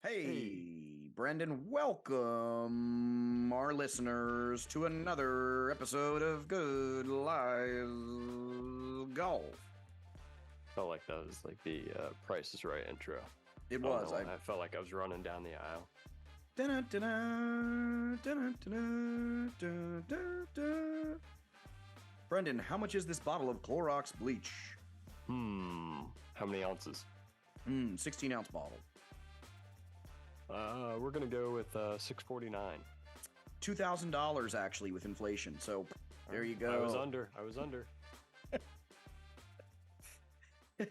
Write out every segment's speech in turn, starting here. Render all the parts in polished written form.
Hey, Hey, Brendan, welcome our listeners to another episode of Good Live Golf. felt like that was like the Price is Right intro. It I don't was. know, I felt like I was running down the aisle. Brendan, how much is this bottle of Clorox bleach? How many ounces? 16-ounce bottle. We're gonna go with $6.49. $2,000 actually with inflation. So there you go. I was under. Hey,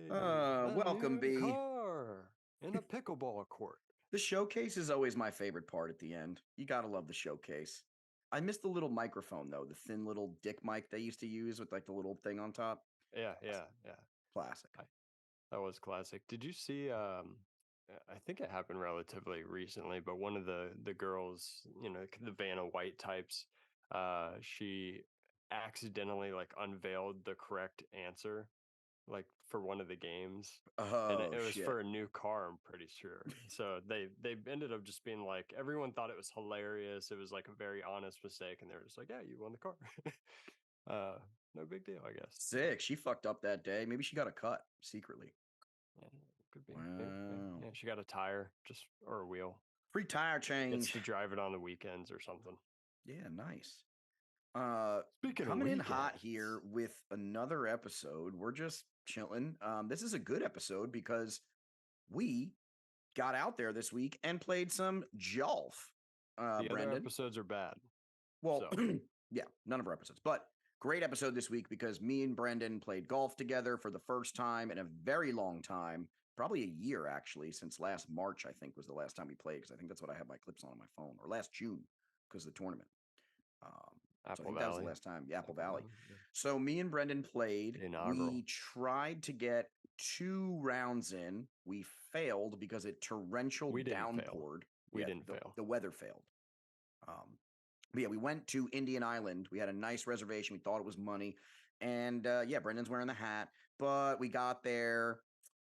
Welcome, B. Car in a pickleball court. The showcase is always my favorite part at the end. You gotta love the showcase. I miss the little microphone though, the thin little dick mic they used to use with like the little thing on top. Yeah. Classic. That was classic. Did you see? I think it happened relatively recently, but one of the girls, the Vanna White types, she accidentally like unveiled the correct answer, like for one of the games, and Oh it was shit. for a new car. I'm pretty sure. So they ended up just being like, everyone thought it was hilarious. It was like a very honest mistake, and they were just like, yeah, you won the car. No big deal, I guess. Sick. She fucked up that day. Maybe she got a cut secretly. Yeah, could be. Maybe. Wow. Yeah, she got a tire, or a wheel. Free tire Gets change. to drive it on the weekends or something. Yeah, nice. Speaking of Coming in hot weekends. here with another episode. We're just chilling. This is a good episode because we got out there this week and played some golf. The other Brendan. episodes are bad. Well, So. yeah, none of our episodes, but great episode this week because me and Brendan played golf together for the first time in a very long time, probably a year actually, since last March, I think was the last time we played, because I think that's what I have my clips on my phone, or last June because of the tournament. So I think that was the last time, Apple Valley. Yeah. So me and Brendan played. Inaugural. We tried to get 2 rounds in. We failed because it torrential downpoured. We didn't fail. The weather failed. But yeah, we went to Indian Island. We had a nice reservation. We thought it was money. And yeah, Brendan's wearing the hat. But we got there.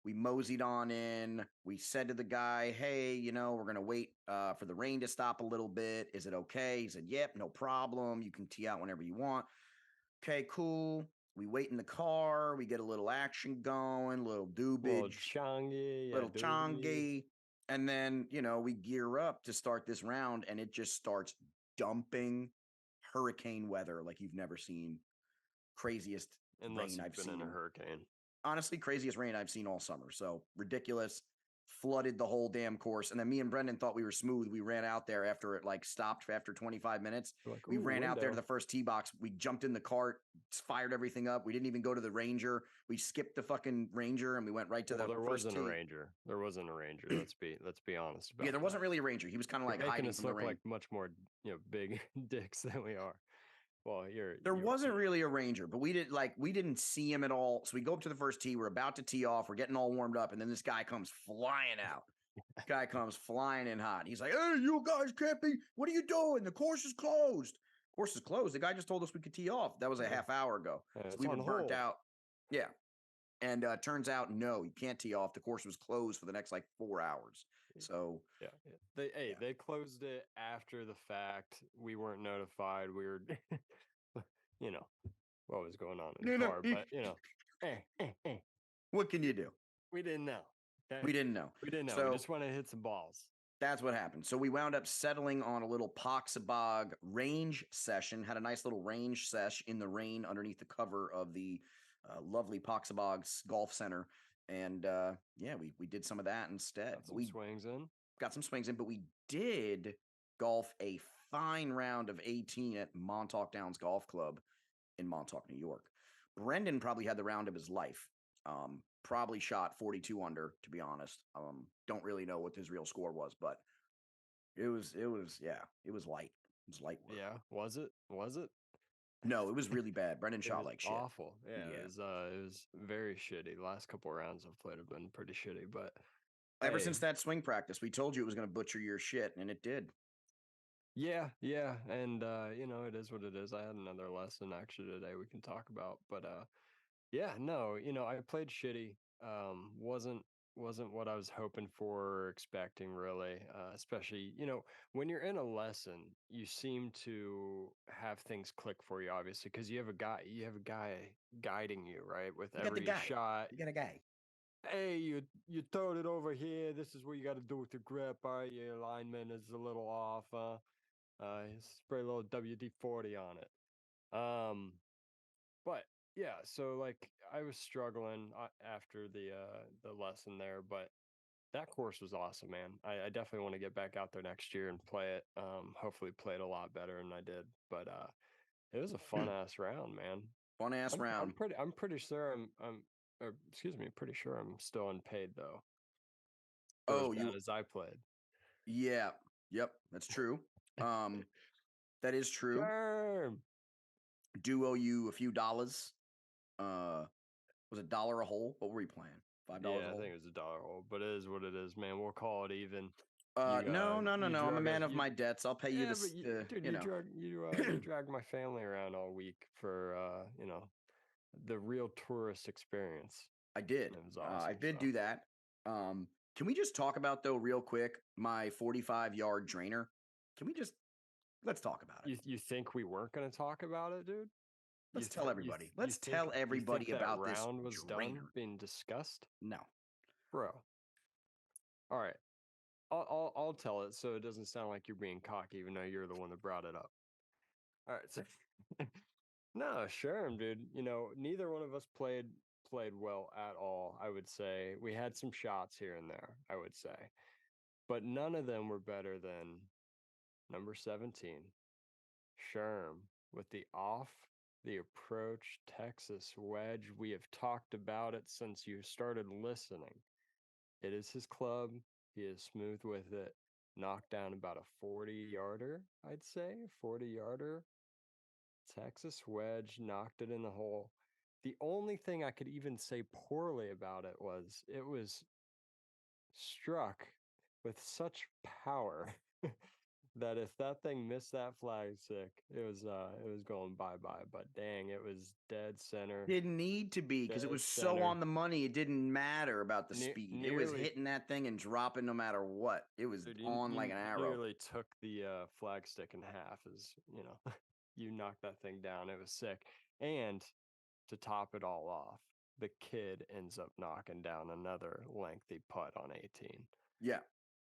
We moseyed on in. We said to the guy, hey, we're going to wait for the rain to stop a little bit. Is it okay? He said, yep, no problem. You can tee out whenever you want. Okay, cool. We wait in the car. We get a little action going, a little doobage. Little changi. And then, we gear up to start this round, and it just starts dumping hurricane weather like you've never seen. Craziest Unless rain I've been seen. In a hurricane. Honestly, craziest rain I've seen all summer. So ridiculous. Flooded the whole damn course. And then me and Brendan thought we were smooth. We ran out there after it stopped after 25 minutes. Like, we ran out there to the first tee box. We jumped in the cart, fired everything up. We didn't even go to the Ranger. We skipped the fucking Ranger and we went right to the first tee. There wasn't a Ranger. Let's be honest about it. Yeah, there wasn't really a Ranger. He was kind of like hiding from the rain. Like much more, big dicks than we are. Well, there wasn't really a Ranger, but we didn't see him at all. So we go up to the first tee. We're about to tee off. We're getting all warmed up, and then this guy comes flying out. Guy comes flying in hot. He's like, "Hey, you guys can't be. What are you doing? The course is closed. Course is closed. The guy just told us we could tee off. That was a half hour ago. So we were burnt out. Yeah, and turns out no, you can't tee off. The course was closed for the next 4 hours. So yeah. They closed it after the fact. We weren't notified. We were, what was going on in the car, but what can you do? We didn't know. Okay? We didn't know. So, we just want to hit some balls. That's what happened. So we wound up settling on a little Poxabog range session, had a nice little range sesh in the rain underneath the cover of the lovely Poxabog's Golf Center. And yeah, we did some of that instead. Got some swings in, but we did golf a fine round of 18 at Montauk Downs Golf Club in Montauk, New York. Brendan probably had the round of his life. Probably shot 42 under, to be honest. Don't really know what his real score was, but it was light. It was light work. Yeah. Was it? No, it was really bad. Brendan shot like shit. Awful. Yeah. It was very shitty. The last couple of rounds I've played have been pretty shitty, but ever since that swing practice, we told you it was going to butcher your shit, and it did. Yeah. And it is what it is. I had another lesson actually today we can talk about, but yeah, no, I played shitty. Wasn't wasn't what I was hoping for or expecting really. Especially, when you're in a lesson, you seem to have things click for you, obviously, because you have a guy guiding you, right? With You got the every guy. shot. You got a guy. Hey, you throwed it over here. This is what you got to do with your grip. All right, your alignment is a little off. Spray a little WD-40 on it. But yeah, so like I was struggling after the lesson there, but that course was awesome, man. I definitely want to get back out there next year and play it. Hopefully play it a lot better than I did. But it was a fun ass round, man. Fun ass round. I'm pretty sure or excuse me, pretty sure I'm still unpaid though, for as Oh, bad you as I played. yeah. Yep, that's true. Um, that is true. Sherm. Do owe you a few dollars. Was it $1 a hole? What were we playing? $5 a Yeah, I hole? think it was $1 hole, but it is what it is, man. We'll call it even. No, no, no, You no. I'm a drug us. man of You my debts. I'll pay you Yeah, but this. dude, You know, you dragged my family around all week for the real tourist experience. I did. It was I awesome. did So do that. Can we just talk about though, real quick, my 45-yard drainer? Can we just let's talk about it? you think we weren't going to talk about it, dude? Let's tell everybody. Let's tell You think everybody that about this round was done drainer. being discussed, No. bro? All right, I'll tell it so it doesn't sound like you're being cocky, even though you're the one that brought it up. All right, so no, sure, dude. Neither one of us played well at all. I would say we had some shots here and there. I would say, but none of them were better than number 17, Sherm, with the approach Texas wedge. We have talked about it since you started listening. It is his club. He is smooth with it. Knocked down about a 40-yarder, I'd say, 40-yarder. Texas wedge, knocked it in the hole. The only thing I could even say poorly about it was struck with such power that if that thing missed that flag stick, it was going bye-bye. But dang, it was dead center. Didn't need to be because it Dead was so center. on the money. It didn't matter about the speed. It was Nearly hitting that thing and dropping no matter what. It was dude, on you like an arrow. nearly took the flag stick in half as you knocked that thing down. It was sick. And to top it all off, the kid ends up knocking down another lengthy putt on 18. Yeah.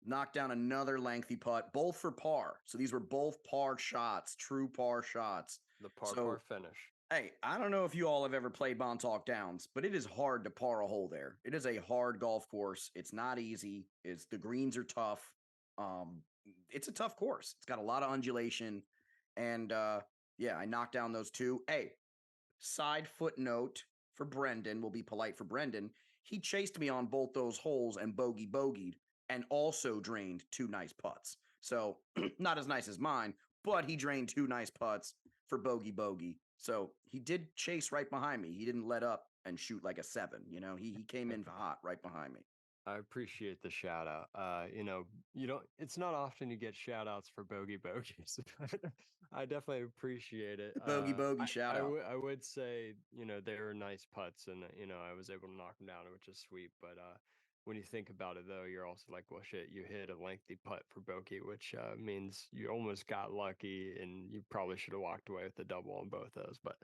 Knocked down another lengthy putt, both for par. So these were both par shots, true par shots. The par So, finish. hey, I don't know if you all have ever played Montauk Downs, but it is hard to par a hole there. It is a hard golf course. It's not easy. The greens are tough. Um, it's a tough course. It's got a lot of undulation. And yeah, I knocked down those two. Hey, side footnote for Brendan, we'll be polite for Brendan. He chased me on both those holes and bogeyed and also drained two nice putts. So not as nice as mine, but he drained two nice putts for bogey. So he did chase right behind me. He didn't let up and shoot like a 7. He came in hot right behind me. I appreciate the shout out. You don't it's not often you get shout outs for bogeys, but I definitely appreciate it. Bogey shout out. I would say, they were nice putts and I was able to knock them down, which is sweet. But when you think about it though, you're also like, well shit, you hit a lengthy putt for bogey, which means you almost got lucky and you probably should have walked away with the double on both those. But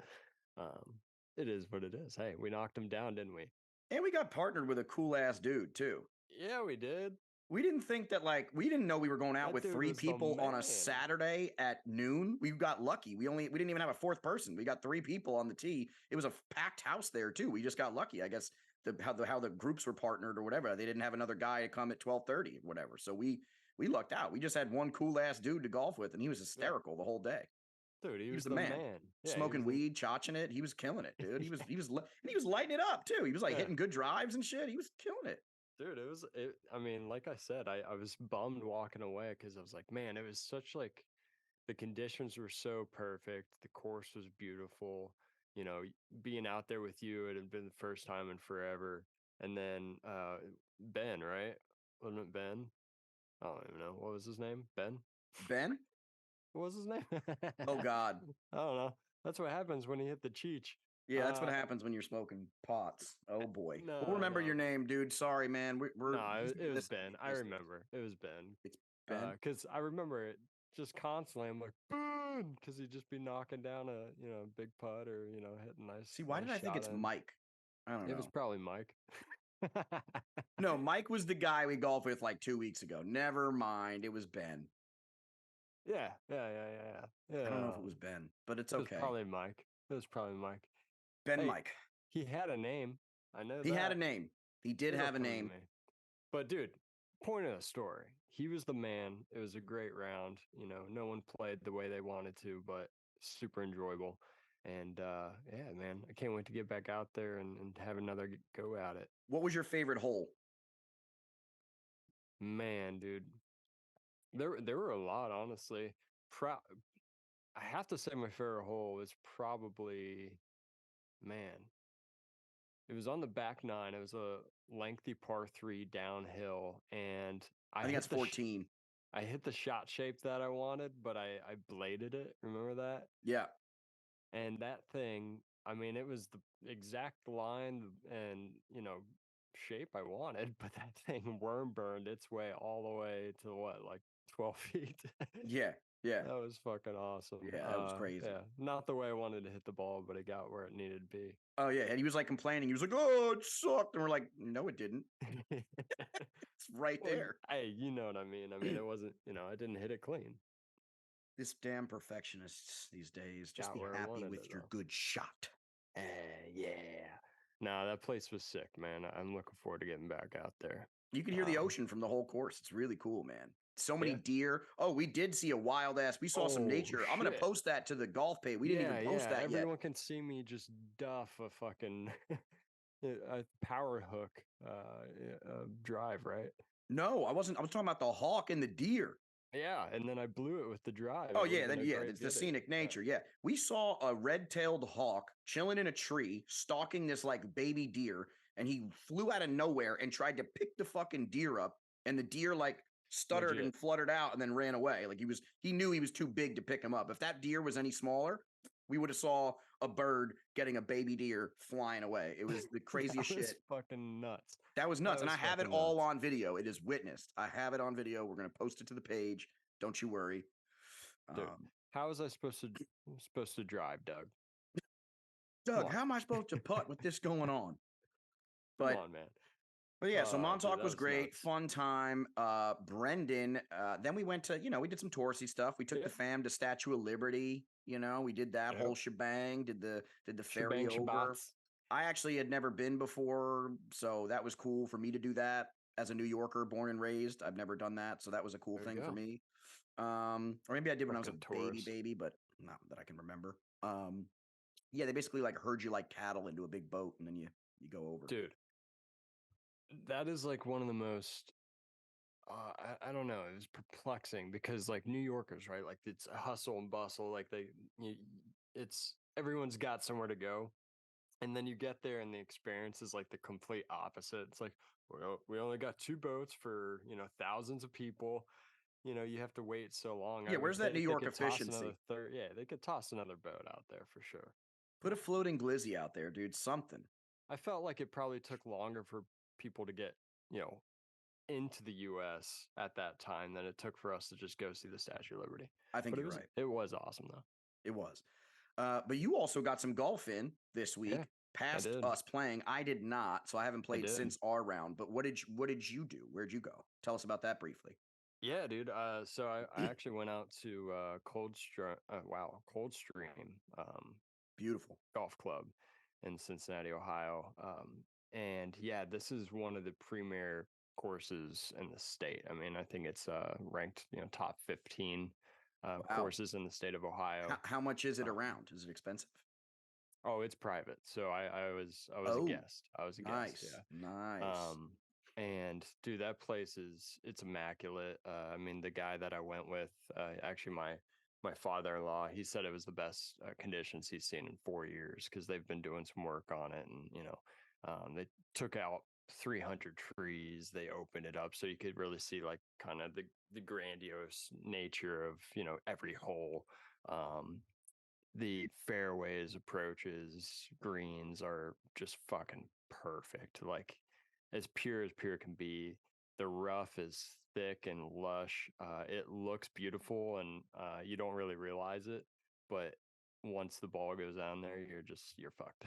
um it is what it is. Hey, we knocked them down, didn't we? And we got partnered with a cool ass dude too. Yeah, we did. We didn't think that we didn't know we were going out That with dude three was the people on a man. Saturday at noon. We got lucky. We didn't even have a fourth person. We got three people on the tee. It was a packed house there too. We just got lucky. I guess how the groups were partnered or whatever. They didn't have another guy to come at 12:30 or whatever. So we lucked out. We just had one cool ass dude to golf with, and he was Yeah. hysterical the whole day. Dude, he He was was the the man. man. Yeah, he Smoking was weed, chotching it. He was killing it, dude. yeah. He was lighting it up too. He was like Yeah. hitting good drives and shit. He was killing it. Dude, I mean, like I said, I was bummed walking away because I was like, man, it was such like the conditions were so perfect. The course was beautiful. Being out there with you, it had been the first time in forever. And then Ben, right? Wasn't it Ben? I don't even know. What was his name? Ben? Ben? What was his name? Oh God. I don't know. That's what happens when you hit the Cheech. Yeah, that's what Uh, happens when you're smoking pots. Oh boy. We'll no, remember your no, name, dude. Sorry, man. no. He's It been was listening. Ben. I Yes, it is. remember. It was Ben. It's Ben. Because I remember it just constantly. I'm like, boom, because he'd just be knocking down a big putt or hitting See, why nice did I think shot it's in. Mike? I don't It was know. probably Mike. No, Mike was the guy we golfed with like 2 weeks ago. Never mind. It was Ben. Yeah, yeah, yeah, yeah, yeah. I don't know if Yeah. it was Ben, but it's It was okay. probably Mike. It was probably Mike. Ben Hey, Mike. he had a name. I know He had a that. name. He did It'll have a come to name. me. But dude, point of the story. He was the man. It was a great round. No one played the way they wanted to, but super enjoyable. And yeah, man, I can't wait to get back out there and have another go at it. What was your favorite hole? Man, dude, there were a lot, honestly. Pro- I have to say my favorite hole is probably, man, it was on the back nine. It was a lengthy par three downhill, and I think that's 14. I hit the shot shape that I wanted, but I bladed it. Remember that? Yeah. And that thing, I mean, it was the exact line and shape I wanted, but that thing worm burned its way all the way to what, like 12 feet. Yeah. Yeah. That was fucking awesome. Yeah. That was crazy. Yeah, not the way I wanted to hit the ball, but it got where it needed to be. Oh, yeah. And he was like complaining. He was like, oh, it sucked. And we're like, no, it didn't. It's right Well, there. hey, you know what I mean. I mean, it wasn't, I didn't hit it clean. This damn perfectionists these days. Just Got be where I happy wanted with it your though. good shot. Yeah. No, that place was sick, man. I'm looking forward to getting back out there. You can hear the ocean from the whole course. It's really cool, man. So many Yeah. deer. Oh, we did see a wild ass. We saw some Oh nature. I'm gonna shit. post that to the golf page. We didn't even Yeah, post yeah. that yet. Everyone can see me just duff a fucking a power hook drive, right? No, I wasn't. I was talking about the hawk and the deer. Yeah, and then I blew it with the drive. Oh It would yeah, have then been a yeah, great it's the get it. scenic Yeah. nature. Yeah, we saw a red-tailed hawk chilling in a tree, stalking this like baby deer, and he flew out of nowhere and tried to pick the fucking deer up, and the deer like stuttered Legit. and fluttered out and then ran away. Like he knew he was too big to pick him up. If that deer was any smaller, we would have saw a bird getting a baby deer flying away. It was the craziest That was shit. fucking nuts. That was That nuts, and I was have it fucking all nuts. on video. It is witnessed. I have it on video. We're gonna post it to the page. Don't you worry. Dude, Um, how was I supposed to drive, Doug? Come Doug, on. how am I supposed to putt with this going on? Come But on, man. but yeah, so Oh, dude, Montauk that was was great, nuts. fun time. Brendan, then we went to, we did some touristy stuff. We took Yeah. the fam to Statue of Liberty, we did that Yep. whole shebang, did the ferry Shebang over. Shabbats. I actually had never been before, so that was cool for me to do that as a New Yorker, born and raised. I've never done that, so that was a cool There you thing for go. me. Or maybe I did when I was a Fucking tourist. baby, but not that I can remember. Yeah, they basically like herd you like cattle into a big boat, and then you go over. Dude, that is like one of the most I don't know, it was perplexing because like New Yorkers, right? Like it's a hustle and bustle, like you, it's everyone's got somewhere to go. And then you get there and the experience is like the complete opposite. It's like, well, we only got two boats for, thousands of people. You have to wait so long. Yeah, where's that New They York could toss another efficiency? third. Yeah, they could toss another boat out there for sure. Put a floating glizzy out there, dude. Something. I felt like it probably took longer for people to get, you know, into the US at that time than it took for us to just go see the Statue of Liberty. I think But you're right. it was awesome though. It was. But you also got some golf in this Yeah, week, I past did. us playing. I did not, so I haven't I played did. since our round. But what did you do? Where'd you go? Tell us about that briefly. Yeah, dude. So I actually went out to Coldstream Beautiful. Golf Club in Cincinnati, Ohio. And yeah, this is one of the premier courses in the state. I mean, I think it's ranked, top 15 Wow. courses in the state of Ohio. How much is it Um, around? Is it expensive? oh, it's private. So I was a Oh, guest. I was a guest. nice, Yeah. nice. And dude, that place it's immaculate. I mean, the guy that I went with, actually my father-in-law, he said it was the best conditions he's seen in 4 years because they've been doing some work on it, and they took out 300 trees. They opened it up so you could really see like kind of the grandiose nature of every hole. Um, The fairways, approaches, greens are just fucking perfect. Like as pure can be. The rough is thick and lush. It looks beautiful, and you don't really realize it. But once the ball goes down there, you're fucked.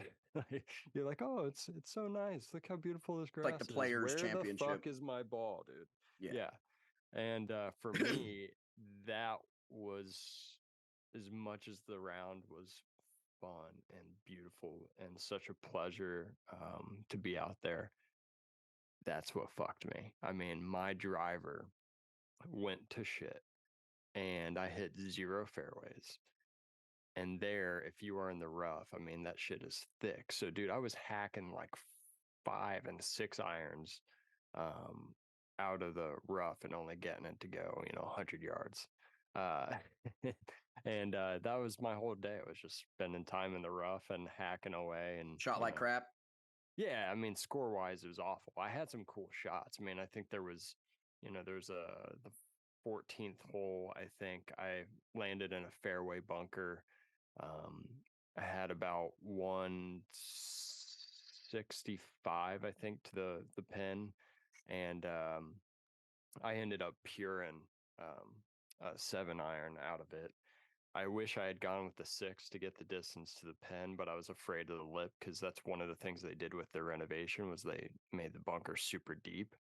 You're like, oh, it's so nice. Look how beautiful this It's like the grass is. Players Where the Championship. fuck is my ball, dude? Yeah. Yeah. And for me, that was as much as the round was fun and beautiful and such a pleasure to be out there. That's what fucked me. I mean, my driver went to shit and I hit zero fairways. And there, if you are in the rough, I mean, that shit is thick. So, dude, I was hacking like 5 and 6 irons um, out of the rough and only getting it to go, 100 yards. Uh, and that was my whole day. It was just spending time in the rough and hacking away. And, Shot like crap. yeah, I mean, score wise, it was awful. I had some cool shots. I mean, I think there was, there's the 14th hole. I think I landed in a fairway bunker. Um, I had about 165, I think, to the pin, and I ended up puring a 7 iron out of it. I wish I had gone with the 6 to get the distance to the pin, but I was afraid of the lip because that's one of the things they did with their renovation was they made the bunker super deep.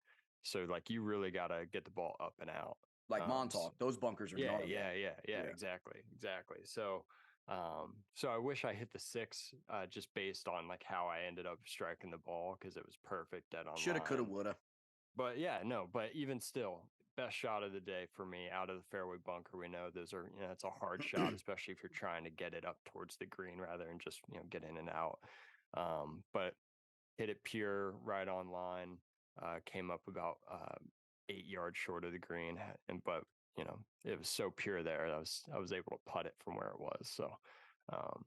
So like you really got to get the ball up and out. Like So, Montauk. Those bunkers are yeah, gnarly. yeah, Yeah. exactly. So I wish I hit the 6 just based on like how I ended up striking the ball because it was perfect dead on Shoulda, coulda, line. woulda. But yeah, no, but even still, best shot of the day for me out of the fairway bunker. We know those are, it's a hard shot, especially if you're trying to get it up towards the green rather than just, get in and out. But hit it pure right on line, came up about 8 yards short of the green. But, it was so pure there. I was able to putt it from where it was. So, um,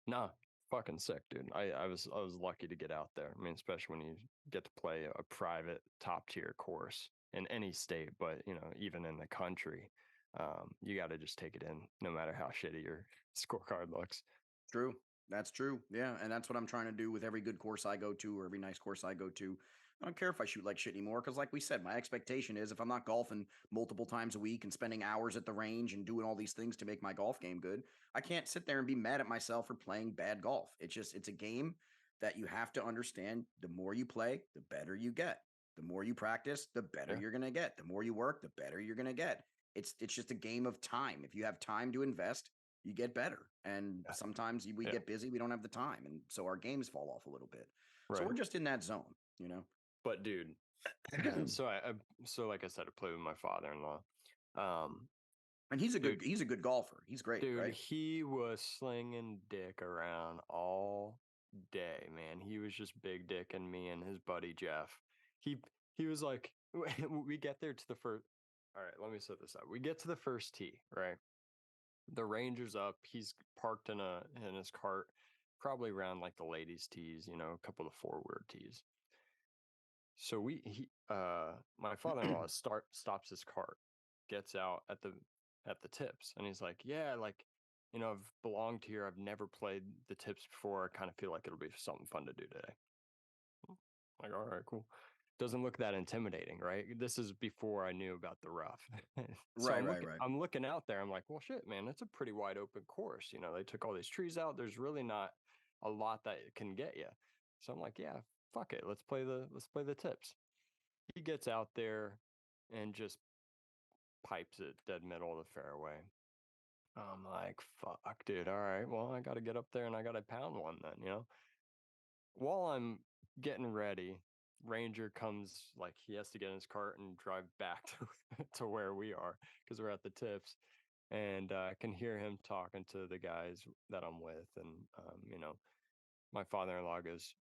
no, fucking sick, dude. I was lucky to get out there. I mean, especially when you get to play a private top tier course in any state, but even in the country, you got to just take it in, no matter how shitty your scorecard looks. True. That's true. Yeah. And that's what I'm trying to do with every good course I go to or every nice course I go to. I don't care if I shoot like shit anymore because, like we said, my expectation is if I'm not golfing multiple times a week and spending hours at the range and doing all these things to make my golf game good, I can't sit there and be mad at myself for playing bad golf. It's a game that you have to understand. The more you play, the better you get. The more you practice, the better Yeah, you're going to get. The more you work, the better you're going to get. It's just a game of time. If you have time to invest, you get better. And yeah, sometimes we yeah. get busy, we don't have the time. And so our games fall off a little bit. So we're Right. just in that zone, you know? But dude, so like I said, I played with my father-in-law. Um, And dude, he's a good golfer. He's great, Dude, right? he was slinging dick around all day, man. He was just big dicking me and his buddy Jeff. He he was like, we get there to the first. All right, let me set this up. We get to the first tee, right? The ranger's up. He's parked in his cart, probably around like the ladies' tees, a couple of forward tees. So my father-in-law stops his cart, gets out at the tips, and he's like, "Yeah, like, I've belonged here. I've never played the tips before. I kind of feel like it'll be something fun to do today." Like, all right, cool. Doesn't look that intimidating, right? This is before I knew about the rough. So Right, right, right. I'm looking out there. I'm like, well, shit, man, it's a pretty wide open course. They took all these trees out. There's really not a lot that it can get you. So I'm like, yeah, fuck it. Let's play the tips. He gets out there and just pipes it dead middle of the fairway. I'm like, fuck, dude. All right. Well, I got to get up there and I got to pound one then. While I'm getting ready, Ranger comes, like, he has to get in his cart and drive back to where we are because we're at the tips. And I can hear him talking to the guys that I'm with. And, my father-in-law goes,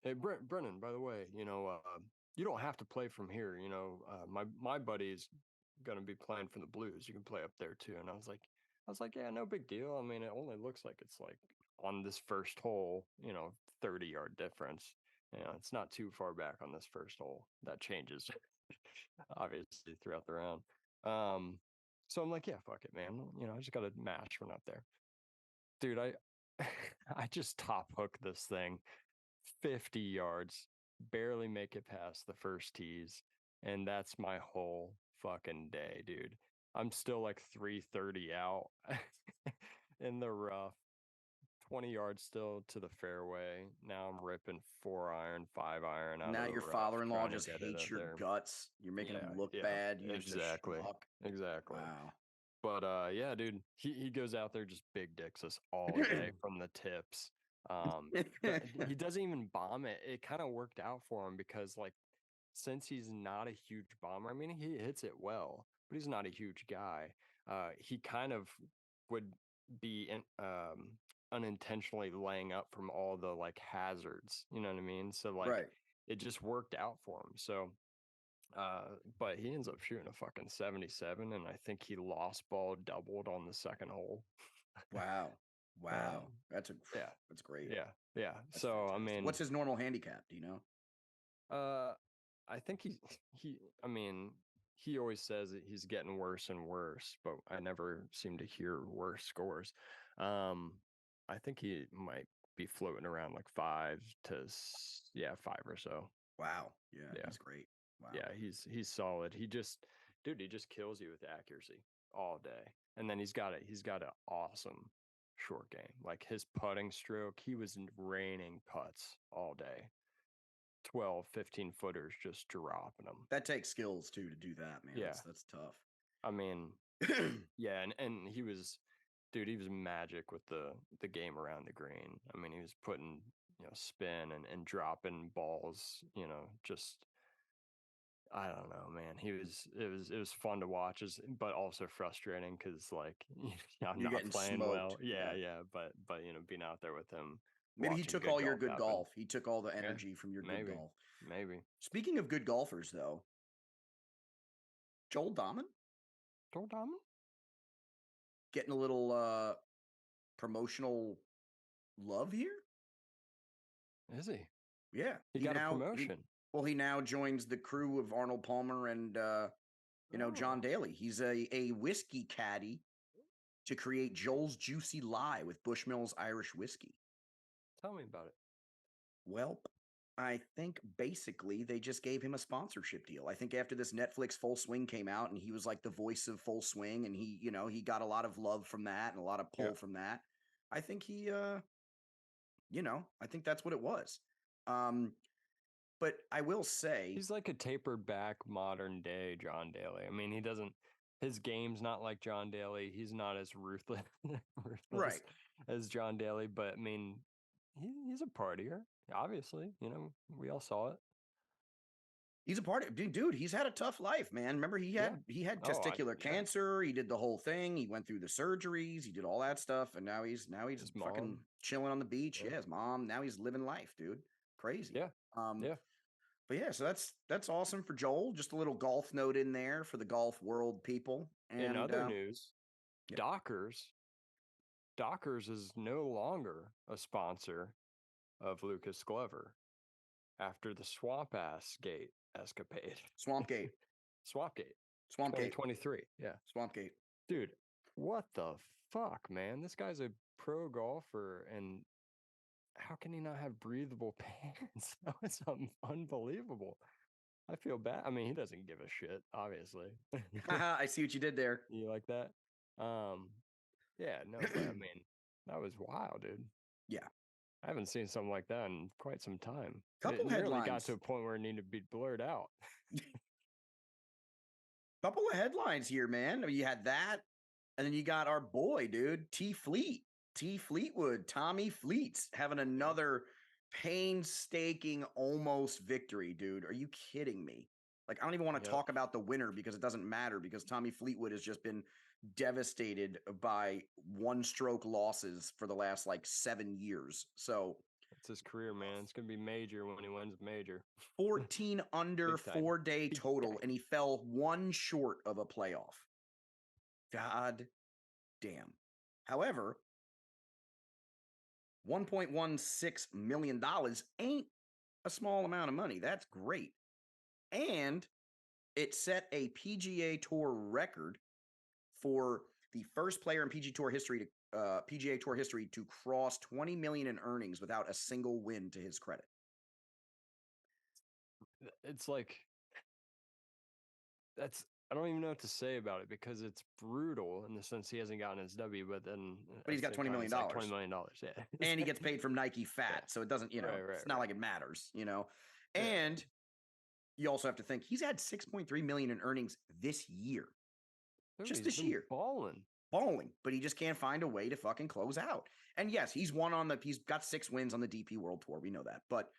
"Hey, Brennan, by the way, you don't have to play from here. My buddy's gonna be playing for the Blues. You can play up there too." And I was like, yeah, no big deal. I mean, it only looks like it's like on this first hole, 30-yard difference. It's not too far back on this first hole. That changes obviously throughout the round. Um, so I'm like, yeah, fuck it, man. I just got a match run up there. dude, I just top hook this thing 50 yards, barely make it past the first tees, and that's my whole fucking day, dude. I'm still like 330 out in the rough, 20 yards still to the fairway. Now I'm ripping 4-iron, 5-iron out of Now the your rough, father-in-law trying to just get it hates up your there. guts. You're making him Yeah, look yeah, bad. You're just a exactly, schmuck. exactly. Wow. But yeah, dude, he goes out there just big dicks us all day from the tips. He doesn't even bomb it. It kind of worked out for him because like since he's not a huge bomber, I mean he hits it well, but he's not a huge guy. He kind of would be unintentionally laying up from all the like hazards. You know what I mean? So like Right. it just worked out for him. So but he ends up shooting a fucking 77, and I think he lost ball doubled on the second hole. Wow. Um, Wow. yeah, That's great. yeah, yeah. That's So I fantastic. mean, What's his normal handicap? Do you know? uh, I think he. I mean, he always says that he's getting worse and worse, but I never seem to hear worse scores. Um, I think he might be floating around like yeah, 5 or so. Wow. Yeah, Yeah. he's great. Wow. Yeah, he's solid. Dude, he just kills you with accuracy all day. And then he's got an awesome short game. Like his putting stroke, he was raining putts all day. 12, 15 footers just dropping them. That takes skills too to do that, man. Yeah. That's tough. I mean, yeah, and he was dude, he was magic with the game around the green. I mean, he was putting, spin and dropping balls, just I don't know, man. It was fun to watch, but also frustrating because like I'm You're not getting playing smoked. well. Yeah, Yeah. yeah, but being out there with him, Maybe he watching took good all your golf good happen. golf. He took all the Yeah, energy from your good maybe, golf. maybe. Speaking of good golfers, though, Joel Dahman Joel Diamond? getting a little promotional love here. Is he? Yeah, He got a promotion. he now joins the crew of Arnold Palmer and John Oh, Daly. He's a whiskey caddy to create Joel's Juicy Lie with Bushmills Irish whiskey. tell me about it. Well, I think basically they just gave him a sponsorship deal. I think after this Netflix Full Swing came out and he was like the voice of Full Swing and he got a lot of love from that and a lot of Yeah, pull from that. I think I think that's what it was. But I will say, he's like a tapered back modern day John Daly. I mean, he doesn't. His game's not like John Daly. He's not as ruthless, ruthless right. as John Daly. But I mean, he's a partier. Obviously, we all saw it. He's a part of dude. He's had a tough life, man. Remember, he Yeah. had he had Oh, testicular yeah. cancer. He did the whole thing. He went through the surgeries. He did all that stuff, and now he's His fucking mom. chilling on the beach. Yeah. Yeah, his mom. Now he's living life, dude. Crazy. Yeah. Um, Yeah. but yeah, so that's awesome for Joel. Just a little golf note in there for the golf world people. In And other news, yeah, Dockers. Dockers is no longer a sponsor of Lucas Glover after the Swamp Ass Gate escapade. Swampgate, Swampgate, Swampgate, 2023. Yeah. Swampgate. Dude, what the fuck, man? This guy's a pro golfer, and how can he not have breathable pants? That was unbelievable. I feel bad. I mean, he doesn't give a shit, obviously. I see what you did there. You like that? Um, yeah, no, but I mean, that was wild, dude. Yeah, I haven't seen something like that in quite some time. It couple nearly got to headlines. a point where it needed to be blurred out. Couple of headlines here, man. I mean, you had that, and then you got our boy, dude, T Fleetwood, Tommy Fleets having Yeah. another painstaking almost victory, dude. Are you kidding me? Like, I don't even want to Yep. talk about the winner because it doesn't matter because Tommy Fleetwood has just been devastated by one stroke losses for the last like 7 years. So It's his career, man. It's gonna be major when he wins major. 14 under Big time. 4-day Big total, time. and he fell one short of a playoff. God damn. However, $1.16 million ain't a small amount of money. That's great. And it set a PGA Tour record for the first player in PGA Tour history to PGA Tour history to cross 20 million in earnings without a single win to his credit. It's like I don't even know what to say about it because it's brutal in the sense he hasn't gotten his W, but then But he's got $20 million. Like $20 million. Yeah. And he gets paid from Nike Fat. Yeah. So it doesn't, Right, it's not like it matters, Yeah. And you also have to think he's had 6.3 million in earnings this year. Dude, just this year. Balling, but he just can't find a way to fucking close out. And yes, he's got 6 wins on the DP World Tour. We know that, but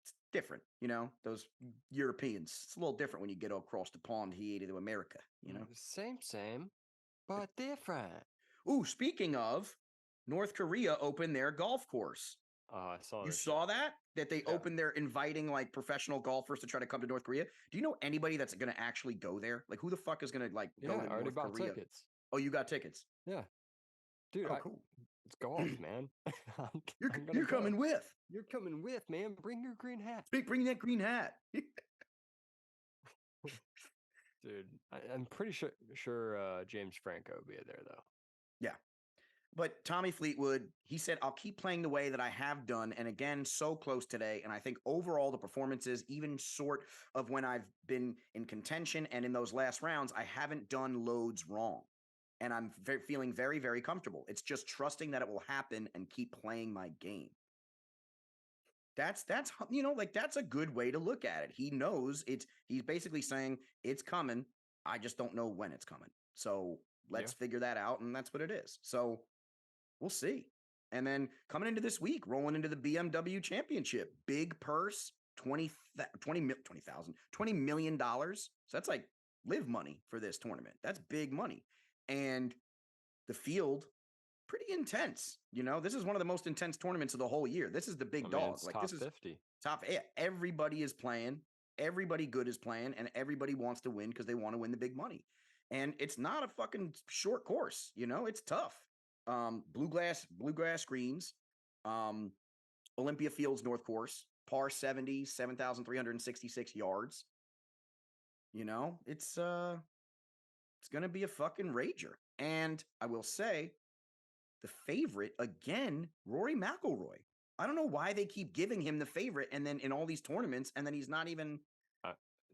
it's different, those Europeans. It's a little different when you get across the pond here to America, Same, but different. Ooh, speaking of, North Korea opened their golf course. I saw You saw that? That they opened their inviting like professional golfers to try to come to North Korea. Do you know anybody that's going to actually go there? Like, who the fuck is going to go to North Korea? Tickets. Oh, you got tickets? Yeah, dude. Oh, cool. It's golf, man. You're coming with. You're coming with, man. Bring your green hat. Bring that green hat. Dude, I'm pretty sure James Franco will be there though. Yeah. But Tommy Fleetwood, he said, I'll keep playing the way that I have done. And again, so close today. And I think overall the performances, even sort of when I've been in contention and in those last rounds, I haven't done loads wrong. And I'm feeling very, very comfortable. It's just trusting that it will happen and keep playing my game. That's that's a good way to look at it. He knows he's basically saying it's coming. I just don't know when it's coming. So let's figure that out. And that's what it is. So we'll see. And then coming into this week, rolling into the BMW Championship, big purse, $20 million. So that's like live money for this tournament. That's big money. And the field, pretty intense. This is one of the most intense tournaments of the whole year. This is the big dog. Like top 50. Top. Everybody is playing. Everybody good is playing, and everybody wants to win because they want to win the big money. And it's not a fucking short course. It's tough. Bluegrass greens, Olympia Fields North Course, par 70, 7,366 yards. It's going to be a fucking rager. And I will say the favorite again, Rory McIlroy. I don't know why they keep giving him the favorite and then in all these tournaments and then he's not even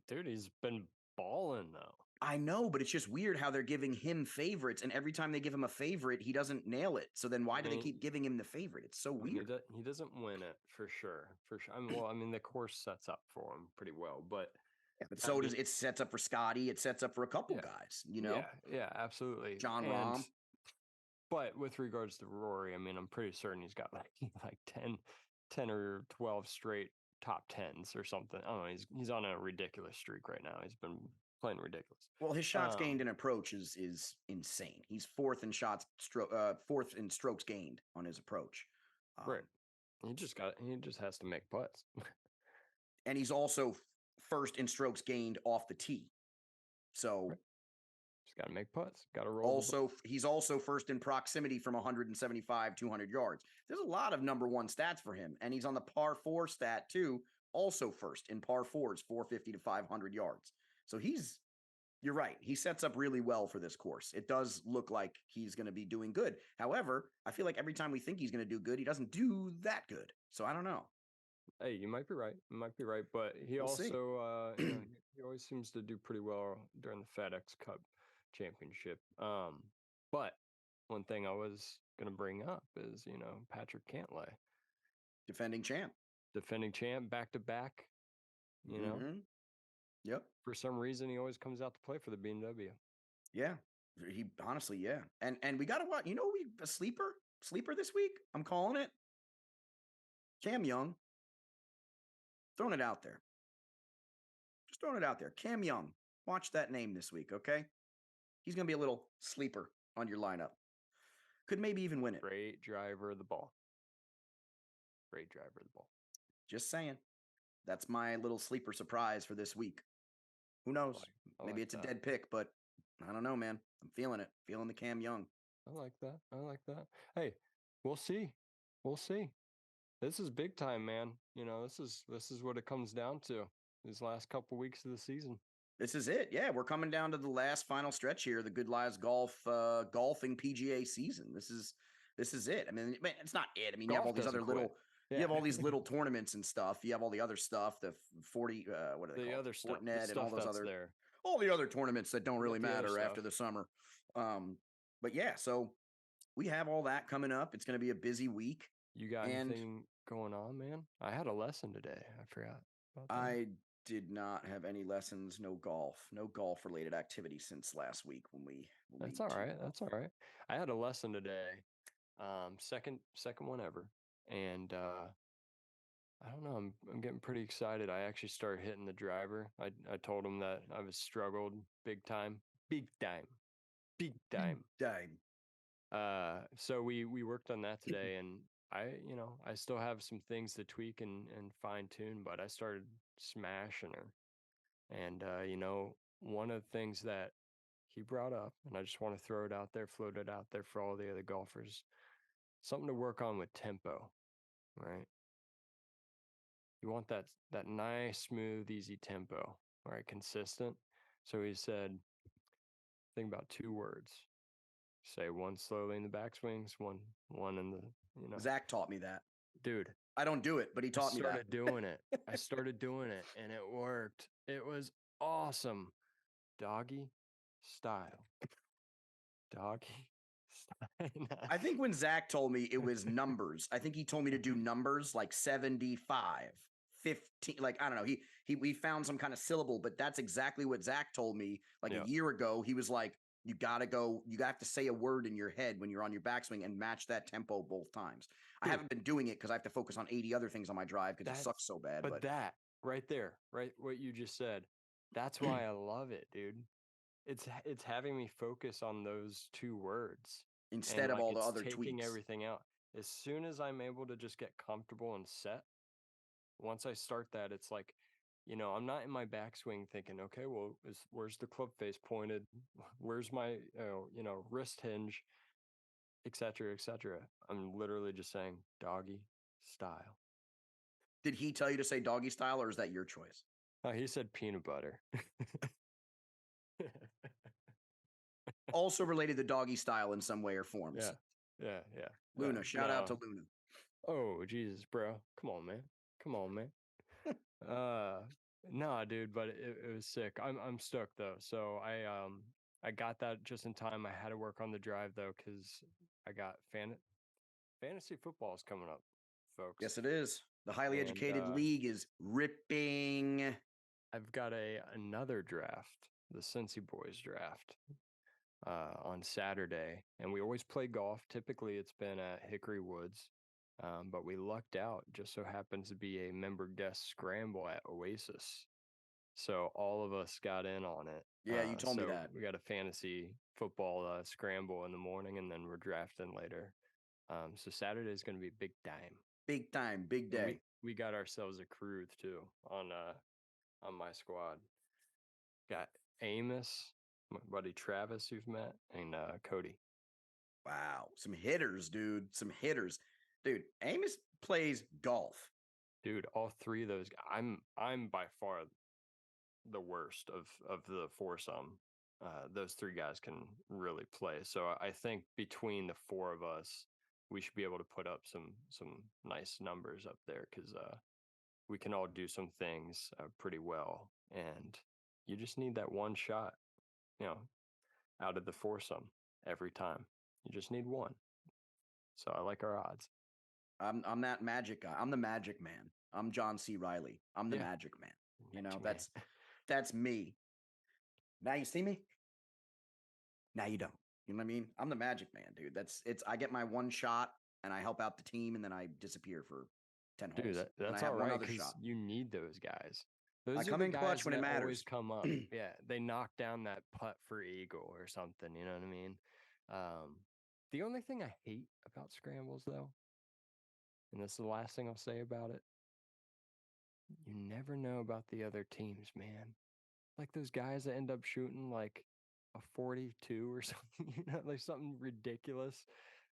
dude, he's been balling though. I know, but it's just weird how they're giving him favorites, and every time they give him a favorite, he doesn't nail it. So then why do they keep giving him the favorite? It's so weird. He doesn't win it for sure. The course sets up for him pretty well, but but so does it sets up for Scotty. It sets up for a couple guys, Yeah, absolutely. John Rahm. But with regards to Rory, I'm pretty certain he's got like 10 or 12 straight top 10s or something. I don't know. He's on a ridiculous streak right now. He's been playing ridiculous. Well, his shots gained in approach is insane. He's fourth in strokes gained on his approach. Right. He just has to make putts. And he's also first in strokes gained off the tee. So just got to make putts. Got to roll. Also, he's also first in proximity from 175, 200 yards. There's a lot of number one stats for him. And he's on the par 4 stat too. Also first in par 4s, 450 to 500 yards. So you're right. He sets up really well for this course. It does look like he's going to be doing good. However, I feel like every time we think he's going to do good, he doesn't do that good. So I don't know. Hey, you might be right. But he also, he always seems to do pretty well during the FedEx Cup Championship. But one thing I was going to bring up is, Patrick Cantlay. Defending champ, back to back, Mm-hmm. Yep. For some reason, he always comes out to play for the BMW. Yeah. He honestly, yeah. And we got to what? A sleeper this week. I'm calling it. Cam Young. Throwing it out there. Just throwing it out there. Cam Young. Watch that name this week, okay? He's going to be a little sleeper on your lineup. Could maybe even win it. Great driver of the ball. Just saying. That's my little sleeper surprise for this week. Who knows? Maybe it's a dead pick, but I don't know, man. I'm feeling it. Feeling the Cam Young. I like that. Hey, we'll see. This is big time, man. This is what it comes down to. These last couple weeks of the season. This is it. Yeah, we're coming down to the last final stretch here, the Good Lives golfing PGA season. This is it. I mean, it's not it. I mean, you have all Golf these doesn't other quit. you Yeah. have all these little tournaments and stuff. You have all the other stuff, the 40 what are they The called? other stuff, the Fortnite and stuff that's there. all the other tournaments that don't You really got the other matter stuff. after the summer. Um but yeah, so we have all that coming up. It's going to be a busy week. You got And anything going on, man? I had a lesson today. I forgot about that. I did not have any lessons, no golf related activity since last week when That's we all teed right. off. That's all right. I had a lesson today, second one ever, and I don't know. I'm getting pretty excited. I actually started hitting the driver. I told him that I was struggled big time, big time, big time. Dang. So we worked on that today, and I still have some things to tweak and fine tune, but I started smashing her. And one of the things that he brought up, and I just want to throw it out there, float it out there for all the other golfers, something to work on with tempo, right? You want that nice, smooth, easy tempo, right? Consistent. So he said, think about two words. Say one slowly in the backswings, one in the, Zach taught me that. dude. I don't do it, but he I taught me that. started doing it. I started doing it, and it worked. It was awesome. Doggy style. Doggy style. I think when Zach told me it was numbers, I think he told me to do numbers like 75, 15. Like, I don't know. We found some kind of syllable, but that's exactly what Zach told me like Yeah. a year ago. He was like, you have to say a word in your head when you're on your backswing and match that tempo both times. I Dude, haven't been doing it because I have to focus on 80 other things on my drive because it sucks so bad. But that right there, right, what you just said, that's why I love it, dude. It's having me focus on those two words, instead and of like all the it's other taking tweaks. everything out. As soon as I'm able to just get comfortable and set, once I start that, it's like, I'm not in my backswing thinking, okay, well, where's the club face pointed? Where's my, wrist hinge, etc., etc. I'm literally just saying doggy style. Did he tell you to say doggy style, or is that your choice? Oh, he said peanut butter. Also related to doggy style in some way or forms. Yeah. Luna, shout out to Luna. Oh, Jesus, bro. Come on, man. Come on, man. uh nah, dude, but it was sick. I'm stoked though. So I got that just in time. I had to work on the drive though, because I got fantasy football is coming up, folks. Yes, it is. The highly And educated league is ripping. I've got another draft, the Cincy Boys draft, on Saturday, and we always play golf. Typically, it's been at Hickory Woods, but we lucked out. Just so happens to be a member guest scramble at Oasis, so all of us got in on it. Yeah, you told me so that. we got a fantasy football scramble in the morning, and then we're drafting later. So Saturday is going to be big time. Big time, big And day. we got ourselves a crew too on my squad. Got Amos, my buddy Travis, who've met, and Cody. Wow, some hitters, dude. Some hitters, dude. Amos plays golf, dude. All three of those. I'm by far the worst of the foursome. Those three guys can really play. So I think between the four of us, we should be able to put up some nice numbers up there, because we can all do some things pretty well, and you just need that one shot, out of the foursome every time. You just need one. So I like our odds. I'm that magic guy. I'm the magic man. I'm John C. Riley. I'm the magic man. That's me. Now you see me? Now you don't. You know what I mean? I'm the magic man, dude. I get my one shot and I help out the team, and then I disappear for 10 holes. Dude, that's all right, because you need those guys. Those I are come the in guys clutch when it that matters. always come up. Yeah, they knock down that putt for eagle or something. You know what I mean? The only thing I hate about scrambles, though, and this is the last thing I'll say about it, you never know about the other teams, man. Like those guys that end up shooting like a 42 or something, like something ridiculous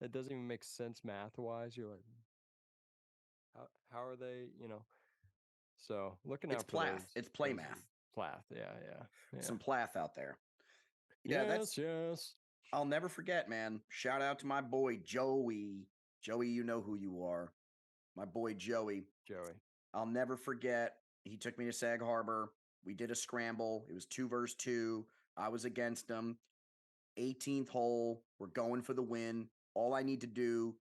that doesn't even make sense math-wise. You're like, how are they, So looking out for those. It's play math. Plath. Yeah. Some Plath out there. Yeah, Yes. I'll never forget, man. Shout out to my boy Joey. Joey, you know who you are. My boy Joey. I'll never forget. He took me to Sag Harbor. We did a scramble. It was 2 versus 2. I was against him. 18th hole. We're going for the win. All I need to do,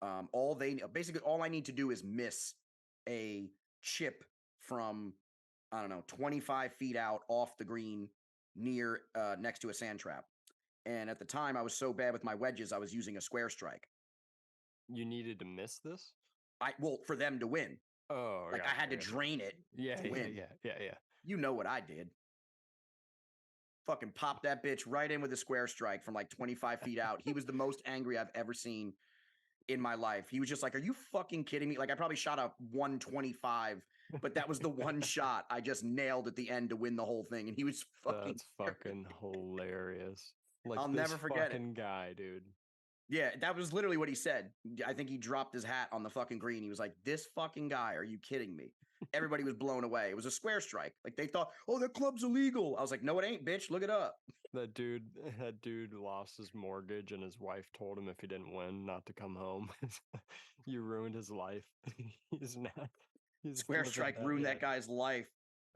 all I need to do is miss a chip from, I don't know, 25 feet out off the green near next to a sand trap. And at the time, I was so bad with my wedges, I was using a square strike. You needed to miss this? For them to win. Oh, like I had to drain it to win. Yeah. You know what I did. Fucking popped that bitch right in with a square strike from like 25 feet out. He was the most angry I've ever seen in my life. He was just like, are you fucking kidding me? Like I probably shot a 125, but that was the one shot I just nailed at the end to win the whole thing. And he was fucking That's fucking hilarious. Like I'll this never forget fucking guy, dude. Yeah, that was literally what he said. I think he dropped his hat on the fucking green. He was like, this fucking guy, are you kidding me? Everybody was blown away. It was a square strike. Like they thought, oh, that club's illegal. I was like, no, it ain't, bitch. Look it up. That dude lost his mortgage and his wife told him if he didn't win not to come home. You ruined his life. He's Square strike ruined that guy's life.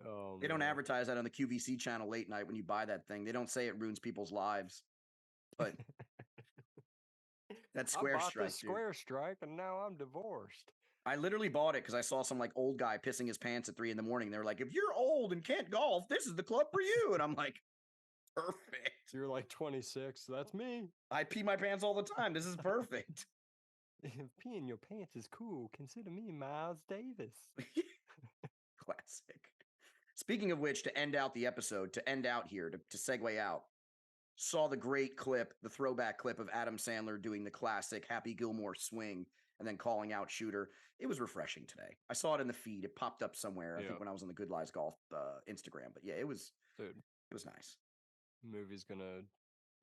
Oh, they don't advertise that on the QVC channel late night when you buy that thing. They don't say it ruins people's lives. But that square strike, square strike, and now I'm divorced. I literally bought it because I saw some like old guy pissing his pants at 3 a.m. They were like, if you're old and can't golf, this is the club for you. And I'm like, perfect. You're like 26. That's me. I pee my pants all the time. This is perfect. If peeing your pants is cool, consider me Miles Davis. Classic. Speaking of which, to end out the episode, to segue out, saw the great clip, the throwback clip of Adam Sandler doing the classic Happy Gilmore swing and then calling out Shooter. It was refreshing today. I saw it in the feed. It popped up somewhere, I think when I was on the Good Lies Golf Instagram. But yeah, it was nice. The movie's gonna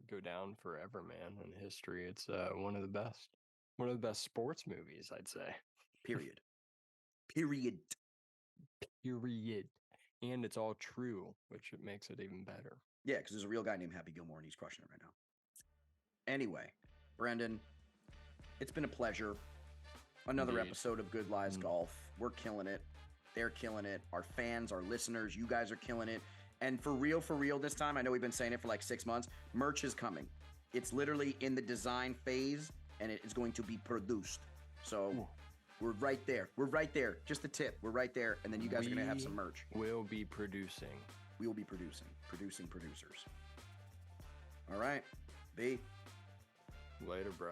go down forever, man, in history. It's one of the best sports movies, I'd say. Period. And it's all true, which makes it even better. Yeah, because there's a real guy named Happy Gilmore and he's crushing it right now. Anyway, Brendan, it's been a pleasure. Another episode of Good Lies Golf. We're killing it. They're killing it. Our fans, our listeners, you guys are killing it. And for real this time, I know we've been saying it for like 6 months, merch is coming. It's literally in the design phase and it is going to be produced. So we're right there. Just the tip. We're right there. And then you guys are going to have some merch. We'll be producing. We will be producing producers. All right. B. Later, bro.